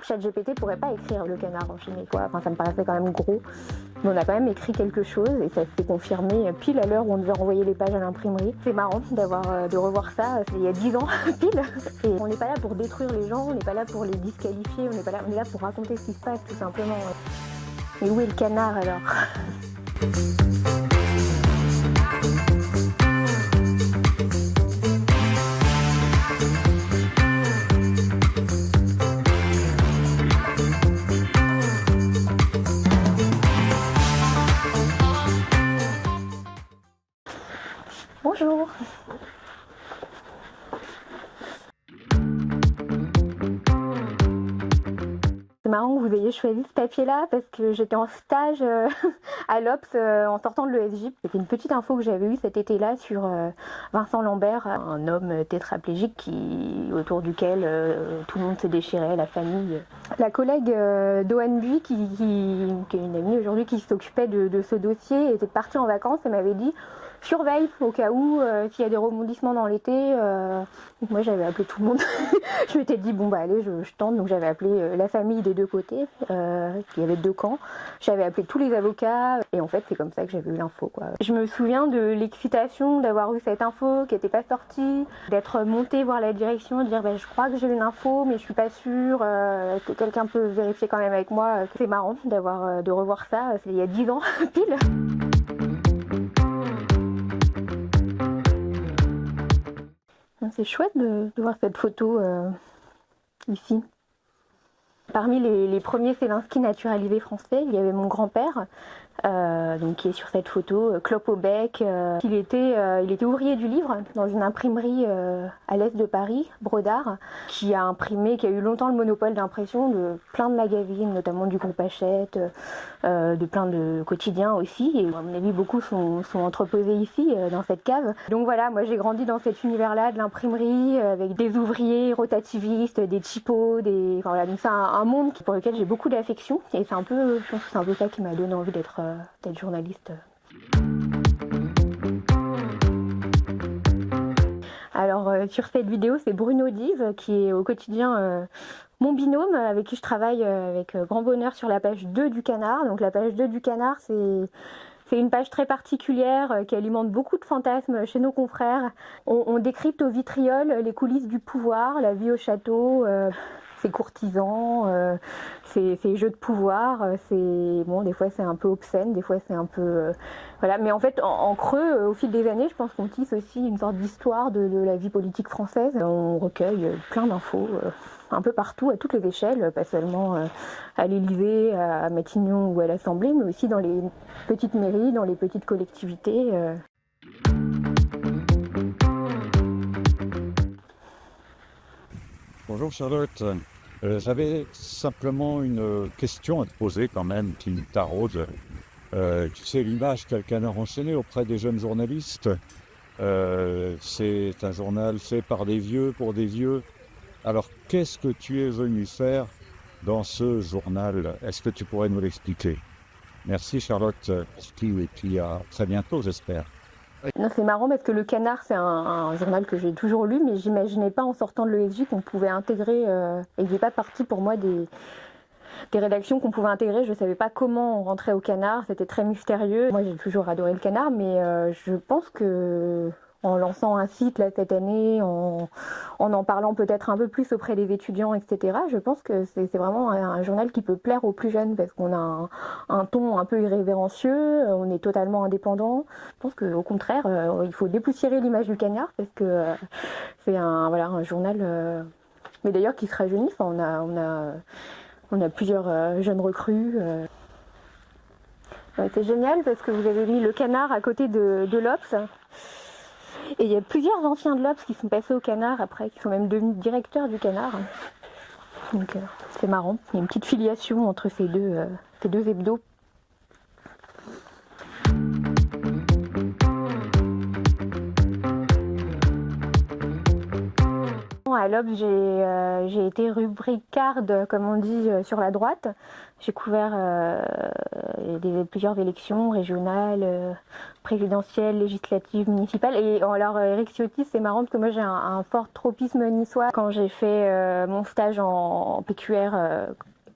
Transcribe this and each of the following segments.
ChatGPT pourrait pas écrire le canard enchaîné, quoi. Enfin, ça me paraissait quand même gros. Mais on a quand même écrit quelque chose et ça s'est confirmé pile à l'heure où on devait renvoyer les pages à l'imprimerie. C'est marrant de revoir ça, c'est il y a 10 ans pile. Et on n'est pas là pour détruire les gens, on n'est pas là pour les disqualifier, on est là pour raconter ce qui se passe tout simplement. Mais où est le canard alors? Bonjour. C'est marrant que vous ayez choisi ce papier-là parce que j'étais en stage à l'Obs en sortant de l'ESJ. C'était une petite info que j'avais eue cet été-là sur Vincent Lambert, un homme tétraplégique autour duquel tout le monde se déchirait, la famille. La collègue d'Ohan Bui, qui est une amie aujourd'hui qui s'occupait de ce dossier, était partie en vacances et m'avait dit surveille au cas où s'il y a des rebondissements dans l'été. Donc moi j'avais appelé tout le monde. Je m'étais dit bon bah allez je tente, donc j'avais appelé la famille des deux côtés, il y avait 2 camps. J'avais appelé tous les avocats et en fait c'est comme ça que j'avais eu l'info, quoi. Je me souviens de l'excitation d'avoir eu cette info qui n'était pas sortie, d'être montée voir la direction, de dire bah, je crois que j'ai une info mais je suis pas sûre, que quelqu'un peut vérifier quand même avec moi. C'est marrant de revoir ça, c'est il y a 10 ans pile. C'est chouette de voir cette photo ici. Parmi les premiers Felinski naturalisés français, il y avait mon grand-père, donc qui est sur cette photo, clope au bec. Il était ouvrier du livre dans une imprimerie à l'est de Paris, Brodart, qui a eu longtemps le monopole d'impression de plein de magazines, notamment du groupe Hachette, de plein de quotidiens aussi. Et à mon avis, beaucoup sont entreposés ici, dans cette cave. Donc voilà, moi j'ai grandi dans cet univers-là de l'imprimerie, avec des ouvriers rotativistes, des typos, enfin, voilà, donc c'est un monde pour lequel j'ai beaucoup d'affection. Et c'est un peu, je pense que c'est un peu ça qui m'a donné envie d'être journaliste. Alors sur cette vidéo, c'est Bruno Dive qui est au quotidien mon binôme avec qui je travaille avec grand bonheur sur la page 2 du Canard. Donc la page 2 du Canard, c'est une page très particulière qui alimente beaucoup de fantasmes chez nos confrères. On décrypte au vitriol les coulisses du pouvoir, la vie au château, ses courtisans, ses jeux de pouvoir. Des fois c'est un peu obscène, des fois c'est un peu... voilà. Mais en fait, en creux, au fil des années, je pense qu'on tisse aussi une sorte d'histoire de la vie politique française. On recueille plein d'infos, un peu partout, à toutes les échelles, pas seulement à l'Élysée, à Matignon ou à l'Assemblée, mais aussi dans les petites mairies, dans les petites collectivités. Bonjour Charlotte, j'avais simplement une question à te poser quand même qui me taraude. Tu sais, l'image qu'a le Canard enchaîné auprès des jeunes journalistes, c'est un journal fait par des vieux, pour des vieux. Alors qu'est-ce que tu es venu faire dans ce journal? Est-ce que tu pourrais nous l'expliquer? Merci Charlotte, et puis à très bientôt j'espère. Non, c'est marrant parce que le Canard, c'est un journal que j'ai toujours lu, mais j'imaginais pas en sortant de l'ESJ qu'on pouvait intégrer, et il n'est pas parti pour moi des rédactions qu'on pouvait intégrer. Je savais pas comment on rentrait au Canard, c'était très mystérieux. Moi j'ai toujours adoré le Canard, mais je pense que en lançant un site là, cette année, en parlant peut-être un peu plus auprès des étudiants, etc. Je pense que c'est vraiment un journal qui peut plaire aux plus jeunes parce qu'on a un ton un peu irrévérencieux, on est totalement indépendant. Je pense qu'au contraire, il faut dépoussiérer l'image du Canard parce que c'est un journal, mais d'ailleurs qui se rajeunit. Enfin, on a plusieurs jeunes recrues. Ouais, c'est génial parce que vous avez mis le Canard à côté de l'Obs. Et il y a plusieurs anciens de l'Obs qui sont passés au Canard après, qui sont même devenus directeurs du Canard. Donc c'est marrant, il y a une petite filiation entre ces deux hebdos. À l'Obs, j'ai été rubricarde, comme on dit, sur la droite. J'ai couvert plusieurs élections régionales, présidentielles, législatives, municipales. Et alors, Éric Ciotti, c'est marrant parce que moi j'ai un fort tropisme niçois. Quand j'ai fait mon stage en PQR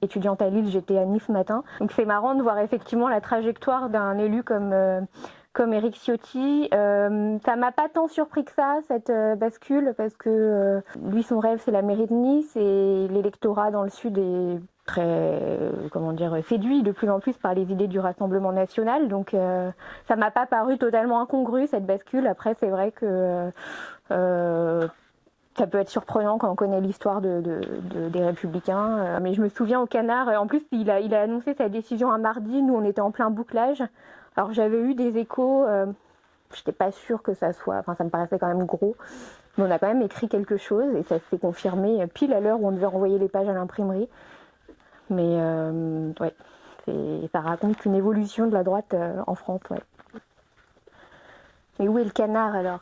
étudiante à Lille, j'étais à Nice ce matin. Donc c'est marrant de voir effectivement la trajectoire d'un élu comme Éric Ciotti. Ça m'a pas tant surpris que ça, cette bascule, parce que lui, son rêve, c'est la mairie de Nice, et l'électorat dans le sud est très, séduit de plus en plus par les idées du Rassemblement national. Donc ça m'a pas paru totalement incongru, cette bascule. Après, c'est vrai que ça peut être surprenant quand on connaît l'histoire des Républicains. Mais je me souviens au Canard, en plus, il a annoncé sa décision un mardi. Nous, on était en plein bouclage. Alors j'avais eu des échos, j'étais pas sûre que ça soit, ça me paraissait quand même gros, mais on a quand même écrit quelque chose et ça s'est confirmé pile à l'heure où on devait renvoyer les pages à l'imprimerie. Mais ouais, ça raconte une évolution de la droite en France, ouais. Mais où est le Canard alors?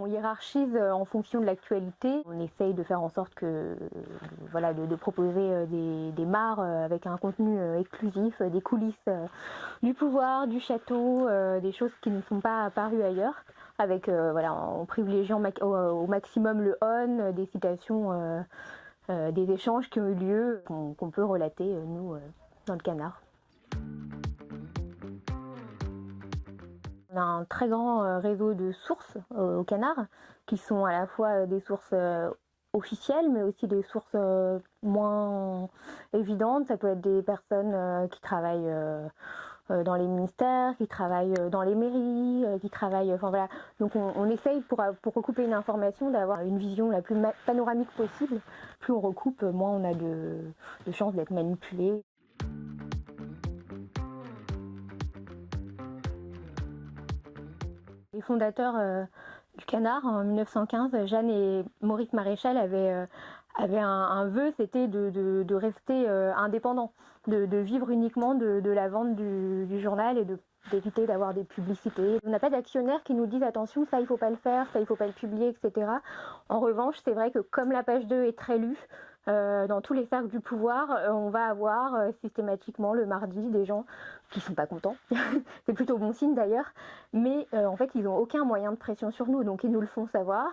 Hiérarchise en fonction de l'actualité. On essaye de faire en sorte de proposer des mares avec un contenu exclusif, des coulisses du pouvoir, du château, des choses qui ne sont pas apparues ailleurs, avec en privilégiant au maximum le on, des citations, des échanges qui ont eu lieu, qu'on peut relater nous dans le Canard. On a un très grand réseau de sources au Canard, qui sont à la fois des sources officielles, mais aussi des sources moins évidentes. Ça peut être des personnes qui travaillent dans les ministères, qui travaillent dans les mairies, qui travaillent... Donc on essaye, pour recouper une information, d'avoir une vision la plus panoramique possible. Plus on recoupe, moins on a de chances d'être manipulé. Les fondateurs du Canard, en 1915, Jeanne et Maurice Maréchal avaient un vœu, c'était de rester indépendants, de vivre uniquement de la vente du journal et d'éviter d'avoir des publicités. On n'a pas d'actionnaires qui nous disent attention, ça il faut pas le faire, ça il faut pas le publier, etc. En revanche, c'est vrai que comme la page 2 est très lue, dans tous les cercles du pouvoir, on va avoir systématiquement le mardi des gens qui sont pas contents. C'est plutôt bon signe d'ailleurs, mais en fait ils n'ont aucun moyen de pression sur nous, donc ils nous le font savoir.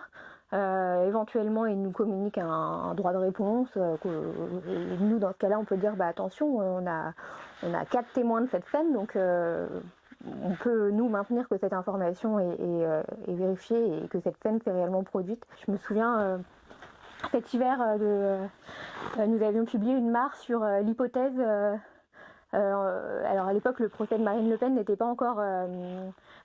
Éventuellement ils nous communiquent un droit de réponse, et nous dans ce cas-là on peut dire attention, on a 4 témoins de cette scène, donc on peut nous maintenir que cette information est vérifiée et que cette scène s'est réellement produite. Je me souviens cet hiver, nous avions publié une mare sur l'hypothèse. Alors à l'époque, le procès de Marine Le Pen n'était pas encore.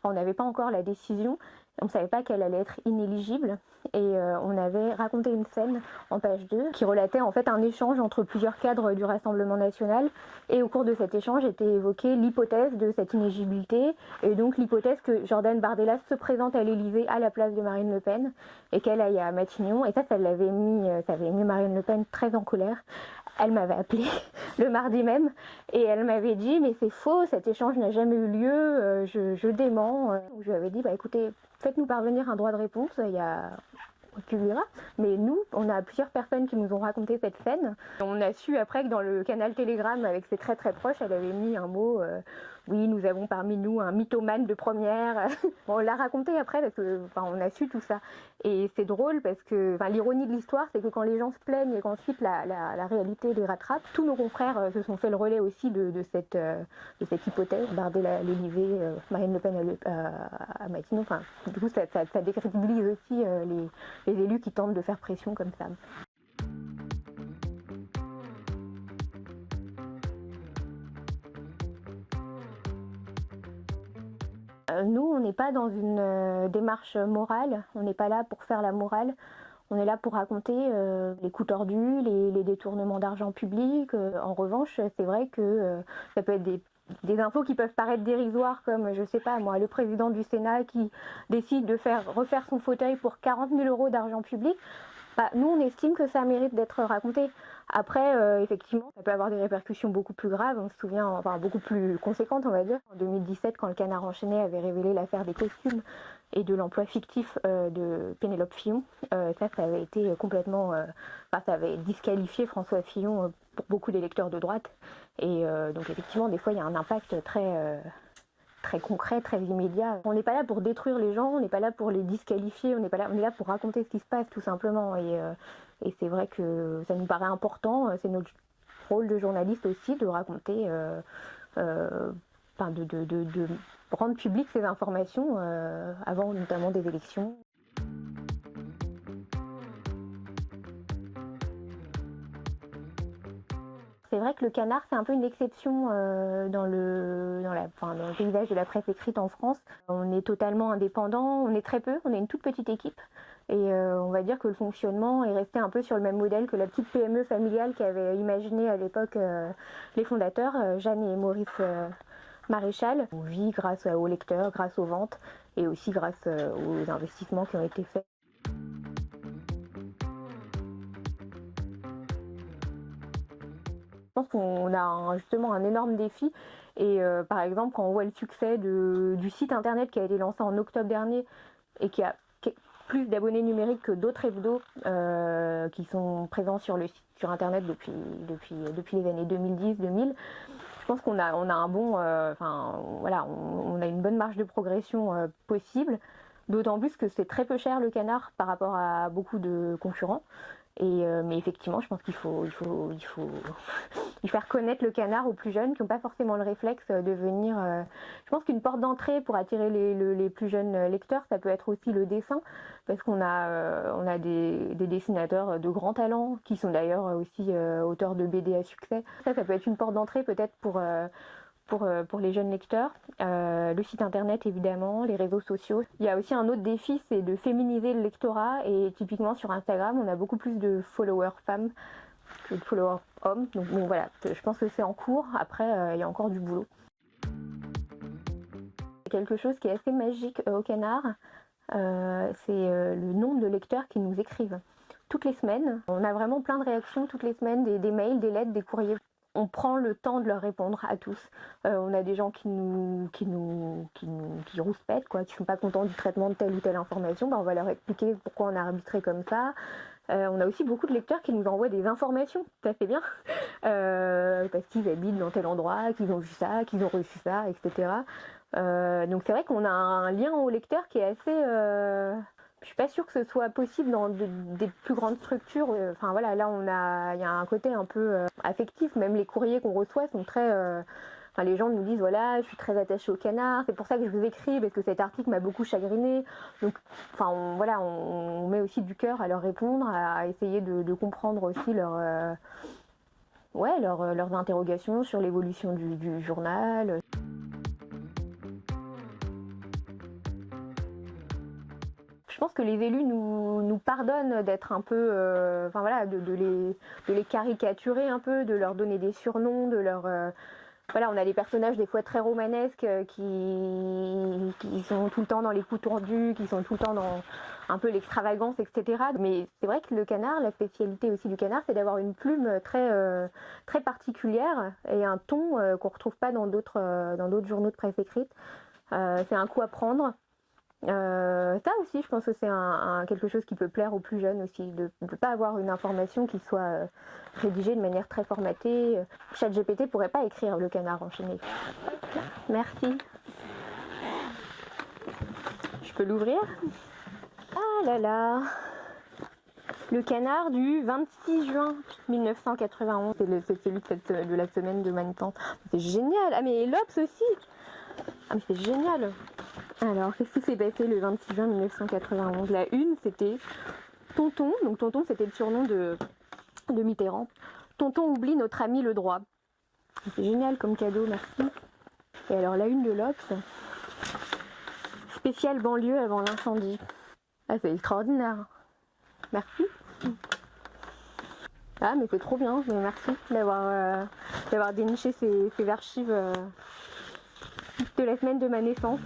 On n'avait pas encore la décision. On ne savait pas qu'elle allait être inéligible. Et on avait raconté une scène en page 2 qui relatait en fait un échange entre plusieurs cadres du Rassemblement national. Et au cours de cet échange était évoquée l'hypothèse de cette inéligibilité. Et donc l'hypothèse que Jordan Bardella se présente à l'Élysée à la place de Marine Le Pen et qu'elle aille à Matignon. Et ça avait mis Marine Le Pen très en colère. Elle m'avait appelé le mardi même et elle m'avait dit mais c'est faux, cet échange n'a jamais eu lieu, je dément. Je lui avais dit écoutez, faites-nous parvenir un droit de réponse, on publiera. Mais nous, on a plusieurs personnes qui nous ont raconté cette scène. On a su après que dans le canal Telegram, avec ses très très proches, elle avait mis un mot oui, nous avons parmi nous un mythomane de première. On l'a raconté après parce que on a su tout ça. Et c'est drôle parce que l'ironie de l'histoire, c'est que quand les gens se plaignent et qu'ensuite la réalité les rattrape, tous nos confrères se sont fait le relais aussi de cette hypothèse. Bardella à l'Élysée, Marine Le Pen à Matignon. Du coup, ça décrédibilise aussi les élus qui tentent de faire pression comme ça. Nous, on n'est pas dans une démarche morale, on n'est pas là pour faire la morale, on est là pour raconter les coups tordus, les détournements d'argent public. En revanche, c'est vrai que ça peut être des infos qui peuvent paraître dérisoires, comme, je sais pas moi, le président du Sénat qui décide de refaire son fauteuil pour 40 000 € d'argent public. Nous, on estime que ça mérite d'être raconté. Après, effectivement, ça peut avoir des répercussions beaucoup plus graves. On se souvient, enfin beaucoup plus conséquentes, on va dire. En 2017, quand le Canard enchaîné avait révélé l'affaire des costumes et de l'emploi fictif de Pénélope Fillon, ça avait été complètement... ça avait disqualifié François Fillon pour beaucoup d'électeurs de droite. Et donc effectivement, des fois, il y a un impact très concret, très immédiat. On n'est pas là pour détruire les gens, on n'est pas là pour les disqualifier, on est là pour raconter ce qui se passe tout simplement. Et c'est vrai que ça nous paraît important, c'est notre rôle de journaliste aussi de raconter, de rendre publiques ces informations avant notamment des élections. C'est vrai que le Canard, c'est un peu une exception dans le paysage de la presse écrite en France. On est totalement indépendant, on est très peu, on est une toute petite équipe. Et on va dire que le fonctionnement est resté un peu sur le même modèle que la petite PME familiale qu'avaient imaginé à l'époque les fondateurs, Jeanne et Maurice Maréchal. On vit grâce aux lecteurs, grâce aux ventes et aussi grâce aux investissements qui ont été faits. Je pense qu'on a justement un énorme défi et par exemple quand on voit le succès du site internet qui a été lancé en octobre dernier et qui a plus d'abonnés numériques que d'autres hebdos qui sont présents sur internet depuis les années 2010-2000, je pense qu'on a un bon, on a une bonne marge de progression possible, d'autant plus que c'est très peu cher le Canard par rapport à beaucoup de concurrents. Mais effectivement, je pense qu'il faut faire connaître le Canard aux plus jeunes qui n'ont pas forcément le réflexe de venir. Je pense qu'une porte d'entrée pour attirer les plus jeunes lecteurs, ça peut être aussi le dessin, parce qu'on a des dessinateurs de grands talents qui sont d'ailleurs aussi auteurs de BD à succès. Ça peut être une porte d'entrée peut-être pour les jeunes lecteurs, le site internet évidemment, les réseaux sociaux. Il y a aussi un autre défi, c'est de féminiser le lectorat et typiquement sur Instagram, on a beaucoup plus de followers femmes que de followers hommes. Donc bon voilà, je pense que c'est en cours, après il y a encore du boulot. Quelque chose qui est assez magique au Canard, c'est le nombre de lecteurs qui nous écrivent. Toutes les semaines, on a vraiment plein de réactions toutes les semaines, des mails, des lettres, des courriers. On prend le temps de leur répondre à tous. On a des gens qui rouspètent, quoi, qui sont pas contents du traitement de telle ou telle information. On va leur expliquer pourquoi on a arbitré comme ça. On a aussi beaucoup de lecteurs qui nous envoient des informations, ça fait bien, parce qu'ils habitent dans tel endroit, qu'ils ont vu ça, qu'ils ont reçu ça, etc. Donc c'est vrai qu'on a un lien au lecteur qui est assez... Je suis pas sûre que ce soit possible dans des plus grandes structures. Enfin voilà, là il y a un côté un peu affectif. Même les courriers qu'on reçoit sont très. Les gens nous disent voilà, je suis très attachée au Canard. C'est pour ça que je vous écris parce que cet article m'a beaucoup chagriné. Donc, on met aussi du cœur à leur répondre, à essayer de comprendre aussi leurs interrogations sur l'évolution du journal. Je pense que les élus nous pardonnent d'être un peu, de les caricaturer un peu, de leur donner des surnoms, on a des personnages des fois très romanesques qui sont tout le temps dans les coups tordus, qui sont tout le temps dans un peu l'extravagance, etc. Mais c'est vrai que le Canard, la spécialité aussi du Canard, c'est d'avoir une plume très particulière et un ton qu'on retrouve pas dans d'autres journaux de presse écrite. C'est un coup à prendre. Ça aussi, je pense que c'est quelque chose qui peut plaire aux plus jeunes aussi, de ne pas avoir une information qui soit rédigée de manière très formatée. ChatGPT pourrait pas écrire le Canard enchaîné. Merci. Je peux l'ouvrir? Ah là là. Le Canard du 26 juin 1991. C'est celui de la semaine de Manifeste. C'est génial. Ah mais l'Obs aussi. Ah mais c'est génial. Alors, qu'est-ce qui s'est passé le 26 juin 1991? La une, c'était Tonton. Donc Tonton, c'était le surnom de Mitterrand. Tonton oublie notre ami le droit. C'est génial comme cadeau, merci. Et alors, la une de l'Obs, spécial banlieue avant l'incendie. Ah, c'est extraordinaire. Merci. Ah, mais c'est trop bien. Mais merci d'avoir déniché ces archives de la semaine de ma naissance.